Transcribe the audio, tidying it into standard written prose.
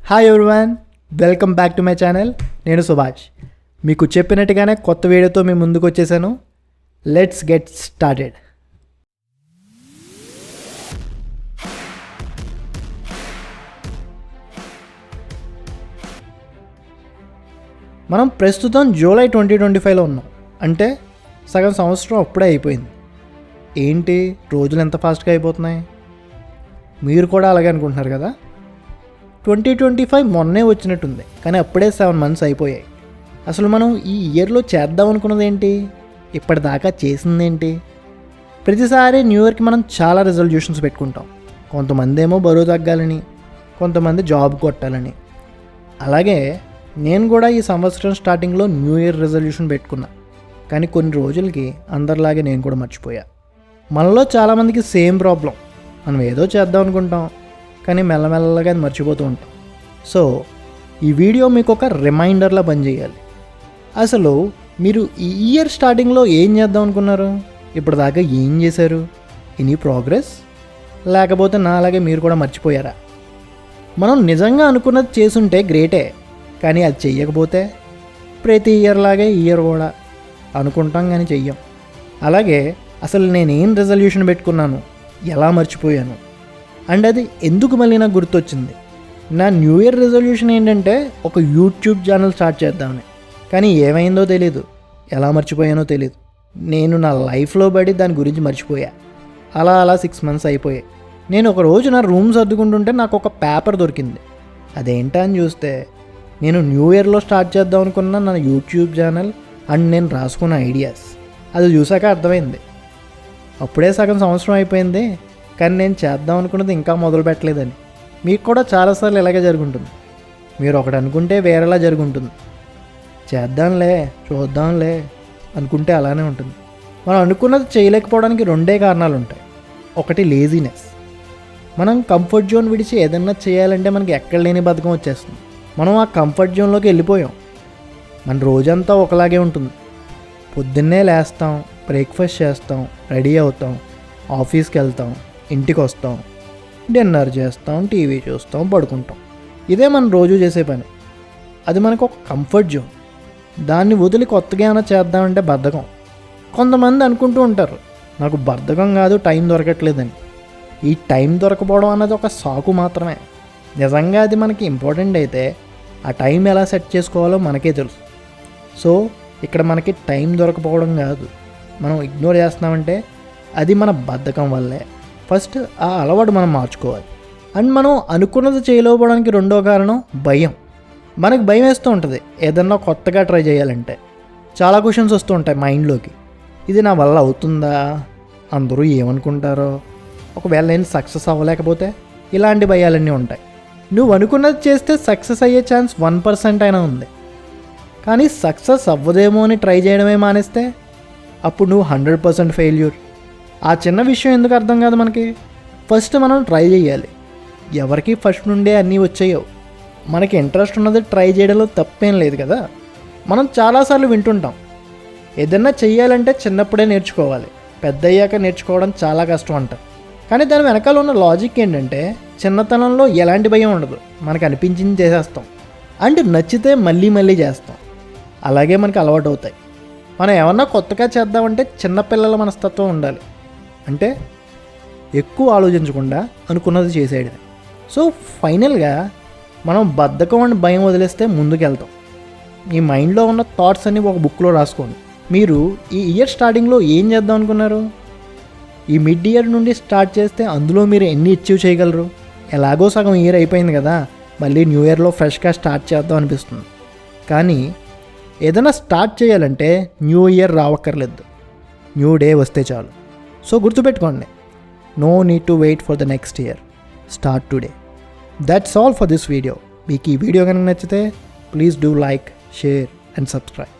Hi everyone, welcome back to my channel. నేను సుభాష్. మీకు చెప్పినట్టుగానే కొత్త వీడియోతో మేము ముందుకు వచ్చేసాను. Let's get started. మనం ప్రస్తుతం జూలై 2025లో ఉన్నాం. అంటే సగం సంవత్సరం అప్పుడే అయిపోయింది. ఏంటి రోజులు ఎంత ఫాస్ట్గా అయిపోతున్నాయి? మీరు కూడా అలాగే అనుకుంటున్నారు కదా. 2025 మొన్నే వచ్చినట్టుంది, కానీ అప్పుడే 7 months అయిపోయాయి. అసలు మనం ఈ ఇయర్లో చేద్దాం అనుకున్నది ఏంటి? ఇప్పటిదాకా చేసిందేంటి? ప్రతిసారి న్యూ ఇయర్కి మనం చాలా రెజల్యూషన్స్ పెట్టుకుంటాం. కొంతమంది ఏమో బరువు తగ్గాలని, కొంతమంది జాబ్ కొట్టాలని. అలాగే నేను కూడా ఈ సంవత్సరం స్టార్టింగ్లో న్యూ ఇయర్ రెజల్యూషన్ పెట్టుకున్నా. కానీ కొన్ని రోజులకి అందరిలాగే నేను కూడా మర్చిపోయా. మనలో చాలామందికి సేమ్ ప్రాబ్లం. మనం ఏదో చేద్దాం అనుకుంటాం, కానీ మెల్లమెల్లగా అది మర్చిపోతూ ఉంటాం. సో ఈ వీడియో మీకు ఒక రిమైండర్లా పనిచేయాలి. అసలు మీరు ఈ ఇయర్ స్టార్టింగ్లో ఏం చేద్దాం అనుకున్నారు? ఇప్పటిదాకా ఏం చేశారు? Any progress? లేకపోతే నా అలాగే మీరు కూడా మర్చిపోయారా? మనం నిజంగా అనుకున్నది చేసుంటే గ్రేటే, కానీ అది చెయ్యకపోతే ప్రతి ఇయర్ లాగే ఇయర్ కూడా అనుకుంటాం కానీ చెయ్యం. అలాగే అసలు నేనేం రెజల్యూషన్ పెట్టుకున్నాను, ఎలా మర్చిపోయాను, అండ్ అది ఎందుకు మళ్ళీ నాకు గుర్తొచ్చింది? నా న్యూ ఇయర్ రెజల్యూషన్ ఏంటంటే ఒక యూట్యూబ్ ఛానల్ స్టార్ట్ చేద్దామని. కానీ ఏమైందో తెలీదు, ఎలా మర్చిపోయానో తెలీదు. నేను నా లైఫ్లో పడి దాని గురించి మర్చిపోయా. అలా 6 months అయిపోయాయి. నేను ఒక రోజు నా రూమ్ సర్దుకుంటుంటే నాకు ఒక పేపర్ దొరికింది. అదేంటా అని చూస్తే నేను న్యూ ఇయర్లో స్టార్ట్ చేద్దాం అనుకున్న నా యూట్యూబ్ ఛానల్ అండ్ నేను రాసుకున్న ఐడియాస్. అది చూసాక అర్థమైంది, అప్పుడే సగం సంవత్సరం అయిపోయింది, కానీ నేను చేద్దాం అనుకున్నది ఇంకా మొదలు పెట్టలేదని. మీకు కూడా చాలాసార్లు ఇలాగే జరుగుంటుంది. మీరు ఒకటి అనుకుంటే వేరేలా జరుగుంటుంది. చేద్దాంలే, చూద్దాంలే అనుకుంటే అలానే ఉంటుంది. మనం అనుకున్నది చేయలేకపోవడానికి 2 కారణాలు ఉంటాయి. ఒకటి లేజినెస్. మనం కంఫర్ట్ జోన్ విడిచి ఏదన్నా చేయాలంటే మనకి ఎక్కడ లేని బద్ధకం వచ్చేస్తుంది. మనం ఆ కంఫర్ట్ జోన్లోకి వెళ్ళిపోయాం. మన రోజంతా ఒకలాగే ఉంటుంది. పొద్దున్నే లేస్తాం, బ్రేక్ఫాస్ట్ చేస్తాం, రెడీ అవుతాం, ఆఫీస్కి వెళ్తాం, ఇంటికి వస్తాం, డిన్నర్ చేస్తాం, టీవీ చూస్తాం, పడుకుంటాం. ఇదే మనం రోజు చేసే పని. అది మనకు ఒక కంఫర్ట్ జోన్. దాన్ని వదిలి కొత్తగా ఏమైనా చేద్దామంటే బద్ధకం. కొంతమంది అనుకుంటూ ఉంటారు, నాకు బద్ధకం కాదు, టైం దొరకట్లేదని. ఈ టైం దొరకపోవడం అన్నది ఒక సాకు మాత్రమే. నిజంగా అది మనకి ఇంపార్టెంట్ అయితే ఆ టైం ఎలా సెట్ చేసుకోవాలో మనకే తెలుసు. సో ఇక్కడ మనకి టైం దొరకపోవడం కాదు, మనం ఇగ్నోర్ చేస్తున్నామంటే అది మన బద్ధకం వల్లే. ఫస్ట్ ఆ అలవాటు మనం మార్చుకోవాలి. అండ్ మనం అనుకున్నది చేయలేకపోవడానికి 2వ కారణం భయం. మనకి భయం వేస్తూ ఉంటుంది ఏదన్నా కొత్తగా ట్రై చేయాలంటే. చాలా క్వశ్చన్స్ వస్తూ ఉంటాయి మైండ్లోకి. ఇది నా వల్ల అవుతుందా? అందరూ ఏమనుకుంటారో? ఒకవేళ నేను సక్సెస్ అవ్వలేకపోతే? ఇలాంటి భయాలన్నీ ఉంటాయి. నువ్వు అనుకున్నది చేస్తే సక్సెస్ అయ్యే ఛాన్స్ 1% అయినా ఉంది. కానీ సక్సెస్ అవ్వదేమో అని ట్రై చేయడమే మానేస్తే అప్పుడు నువ్వు 100% ఫెయిల్యూర్. ఆ చిన్న విషయం ఎందుకు అర్థం కాదు మనకి? ఫస్ట్ మనం ట్రై చేయాలి. ఎవరికి ఫస్ట్ నుండే అన్నీ వచ్చాయో. మనకి ఇంట్రెస్ట్ ఉన్నది ట్రై చేయడంలో తప్పేం లేదు కదా. మనం చాలాసార్లు వింటుంటాం, ఏదన్నా చెయ్యాలంటే చిన్నప్పుడే నేర్చుకోవాలి, పెద్ద అయ్యాక నేర్చుకోవడం చాలా కష్టం అంట. కానీ దాని వెనకాల ఉన్న లాజిక్ ఏంటంటే చిన్నతనంలో ఎలాంటి భయం ఉండదు, మనకు అనిపించింది చేసేస్తాం. అండ్ నచ్చితే మళ్ళీ చేస్తాం. అలాగే మనకి అలవాటు అవుతాయి. మనం ఏమన్నా కొత్తగా చేద్దామంటే చిన్నపిల్లల మనస్తత్వం ఉండాలి. అంటే ఎక్కువ ఆలోచించకుండా అనుకున్నది చేసేయడమే. సో ఫైనల్గా మనం బద్ధకం అండ్ భయం వదిలేస్తే ముందుకెళ్తాం. మీ మైండ్లో ఉన్న థాట్స్ అన్నీ ఒక బుక్లో రాసుకోండి. మీరు ఈ ఇయర్ స్టార్టింగ్లో ఏం చేద్దాం అనుకున్నారు? ఈ మిడ్ ఇయర్ నుండి స్టార్ట్ చేస్తే అందులో మీరు ఎన్ని అచీవ్ చేయగలరు? ఎలాగో సగం ఇయర్ అయిపోయింది కదా, మళ్ళీ న్యూ ఇయర్లో ఫ్రెష్గా స్టార్ట్ చేద్దాం అనిపిస్తుంది. కానీ ఏదైనా స్టార్ట్ చేయాలంటే న్యూ ఇయర్ రావక్కర్లేదు, న్యూ డే వస్తే చాలు. సో గుర్తుపెట్టుకోండి, no need to wait for the next year, start today. That's all for this video. మీకు ఈ వీడియో కనుక నచ్చితే please do like, share and subscribe.